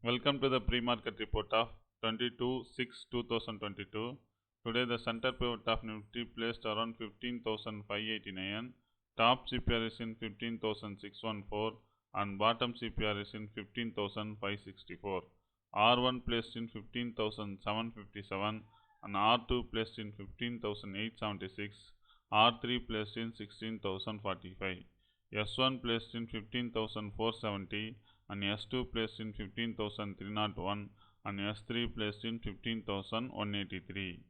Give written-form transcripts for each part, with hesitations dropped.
Welcome to the pre-market report of 22/6/2022. Today the center pivot of Nifty placed around 15,589. Top CPR is in 15,614 and bottom CPR is in 15,564. R1 placed in 15,757 and R2 placed in 15,876. R3 placed in 16,045. S1 placed in 15,470 and S2 placed in 15,301 and S3 placed in 15,183.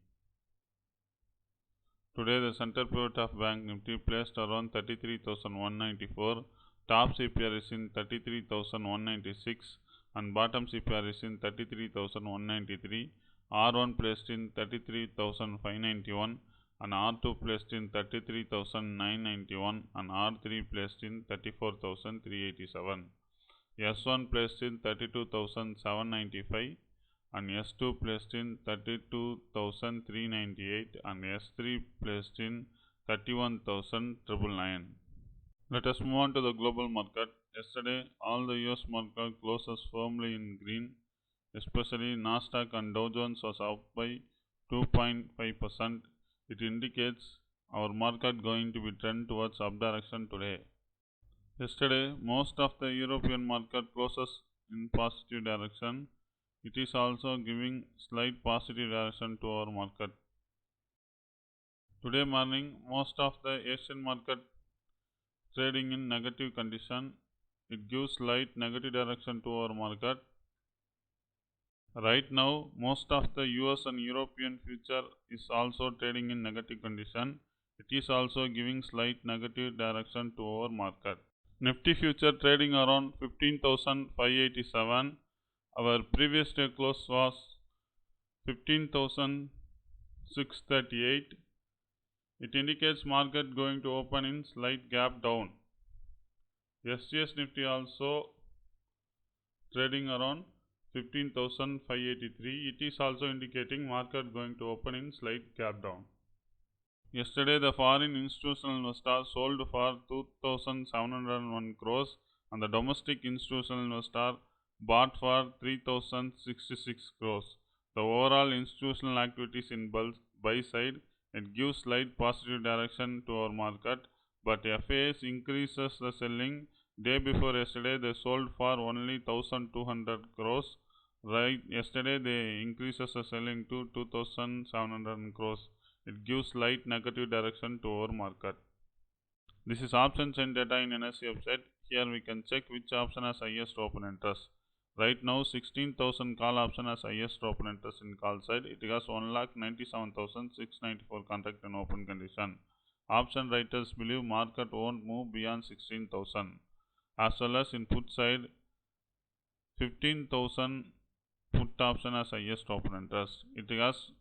Today the center pivot of Bank Nifty placed around 33,194. Top CPR is in 33,196 and bottom CPR is in 33,193. R1 placed in 33,591 and R2 placed in 33,991 and R3 placed in 34,387. S1 placed in 32,795 and S2 placed in 32,398 and S3 placed in 31,999. Let us move on to the global market. Yesterday, all the US market closes firmly in green, especially Nasdaq and Dow Jones was up by 2.5%. It indicates our market going to be trend towards up direction today. Yesterday, most of the European market closes in positive direction. It is also giving slight positive direction to our market. Today morning, most of the Asian market trading in negative condition. It gives slight negative direction to our market. Right now, most of the US and European future is also trading in negative condition. It is also giving slight negative direction to our market. Nifty future trading around 15,587. Our previous day close was 15,638. It indicates market going to open in slight gap down. SGS Nifty also trading around 15,583. It is also indicating market going to open in slight gap down. Yesterday, the foreign institutional investor sold for 2,701 crores and the domestic institutional investor bought for 3,066 crores. The overall institutional activities in buy side, it gives slight positive direction to our market, but FAS increases the selling. Day before yesterday, they sold for only 1,200 crores. Right, yesterday they increases the selling to 2,700 crores. It gives slight negative direction to our market. This is option chain data in NSE website. Here we can check which option has highest open interest. Right now 16,000 call option has highest open interest in call side. It has 1,97,694 contract in open condition. Option writers believe market won't move beyond 16,000. As well as in put side, 15,000 put option has highest open interest. It has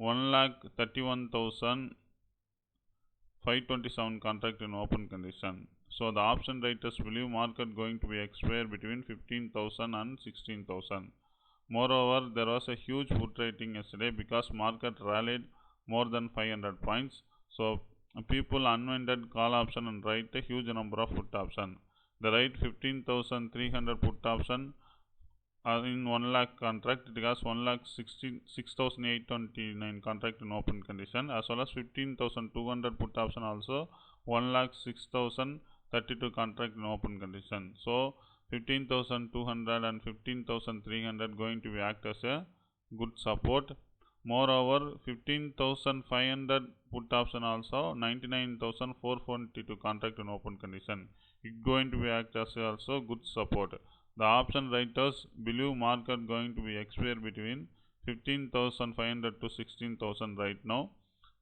1,31,527 contract in open condition. So the option writers believe market going to be expire between 15,000 and 16,000. Moreover, there was a huge put rating yesterday because market rallied more than 500 points. So people unwinded call option and write a huge number of put option. They write 15,300 put option in 1 lakh contract. It has 1,66,829 contract in open condition, as well as 15,200 put option also 1,06,032 contract in open condition. So 15,200 and 15,300 going to be act as a good support. Moreover, 15,500 put option also 99,442 contract in open condition. It going to be act as also good support. The option writers believe market going to be expire between 15,500 to 16,000 right now,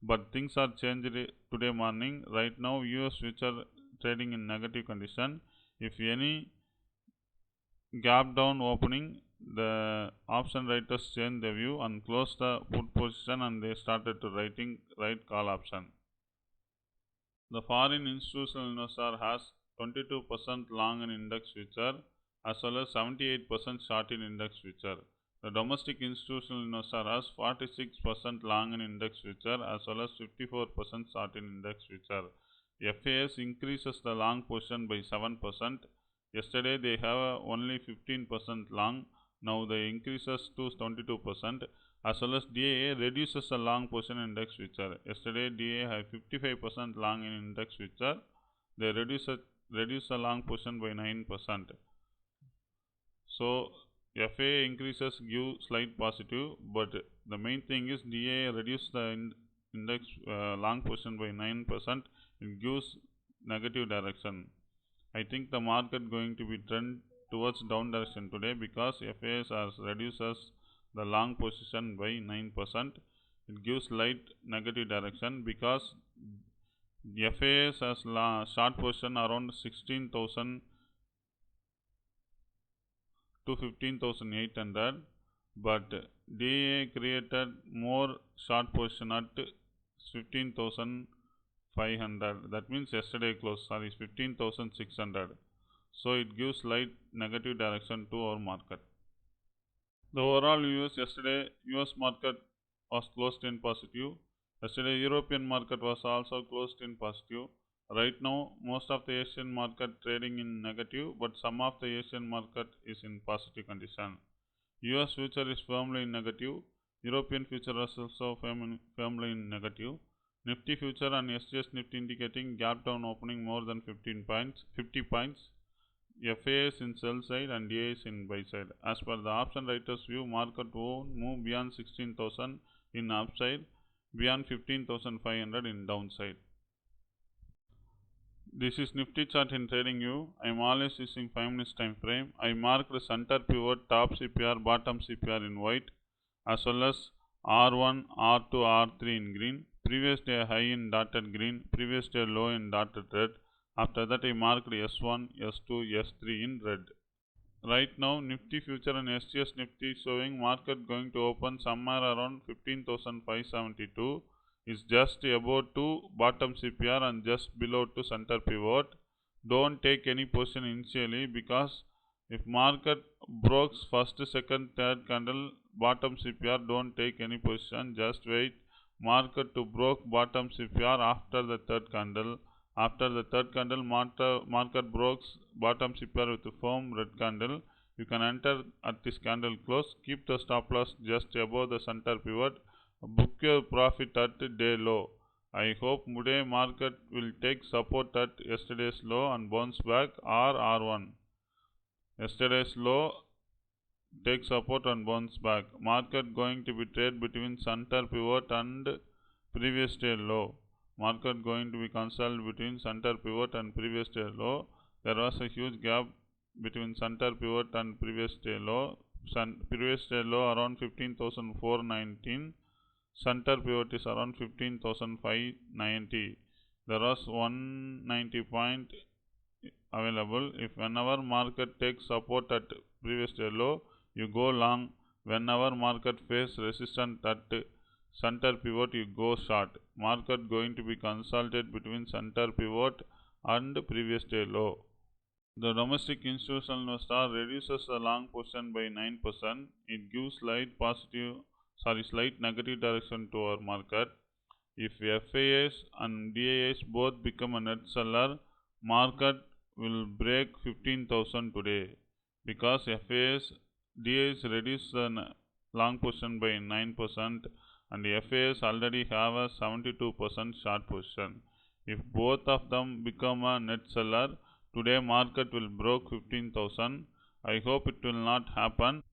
but things are changed today morning. Right now US future trading in negative condition. If any gap down opening, the option writers change the view and close the put position and they started to write call option. The foreign institutional investor has 22% long in index future as well as 78% short in index future. The domestic institutional investor has 46% long in index future as well as 54% short in index future. FAS increases the long position by 7%. Yesterday they have only 15% long Now the increases to 22%, as well as DAA reduces the long position in index future. Yesterday DAA had 55% long in index future. They reduce the long position by 9%. So FA increases give slight positive, but the main thing is DAA reduce the index long position by 9%. It gives negative direction. I think the market going to be trend towards down direction today because FAS reduces the long position by 9%. It gives slight negative direction because FAS has short position around 16,000 to 15,800, but DA created more short position at 15,500. That means yesterday close, 15,600. So it gives slight negative direction to our market. The overall yesterday US market was closed in positive. Yesterday European market was also closed in positive. Right now most of the Asian market trading in negative, but some of the Asian market is in positive condition. US future is firmly in negative. European future is also firmly in negative. Nifty future and SGS Nifty indicating gap down opening more than 50 points. FAS in sell side and DAs in buy side. As per the option writers view, market won't move beyond 16,000 in upside, beyond 15,500 in downside. This is Nifty chart in trading view. I am always using 5 minutes time frame. I marked the center pivot, top CPR, bottom CPR in white, as well as R1, R2, R3 in green. Previous day high in dotted green, previous day low in dotted red. After that I marked S1, S2, S3 in red. Right now Nifty future and SGS Nifty showing market going to open somewhere around 15,572. Is just above to bottom CPR and just below to center pivot. Don't take any position initially because if market breaks first, second, third candle bottom CPR, don't take any position. Just wait market to break bottom CPR after the third candle. After the third candle, market breaks bottom CPR with a firm red candle. You can enter at this candle close. Keep the stop loss just above the center pivot. Book your profit at day low. I hope today market will take support at yesterday's low and bounce back, or R1. Yesterday's low take support and bounce back. Market going to be trade between center pivot and previous day low. Market going to be consult between center pivot and previous day low. There was a huge gap between center pivot and previous day low. Previous day low around 15,419. Center pivot is around 15,590. There was 190 point available. If whenever market takes support at previous day low, you go long. Whenever market face resistance at center pivot, you go short. Market going to be consulted between center pivot and previous day low. The domestic institutional investor reduces the long position by 9%. It gives slight negative direction to our market. If FAS and DAS both become a net seller, market will break 15,000 today because FAS, DAS reduce the long position by 9% and FAS already have a 72% short position. If both of them become a net seller, today market will break 15,000. I hope it will not happen.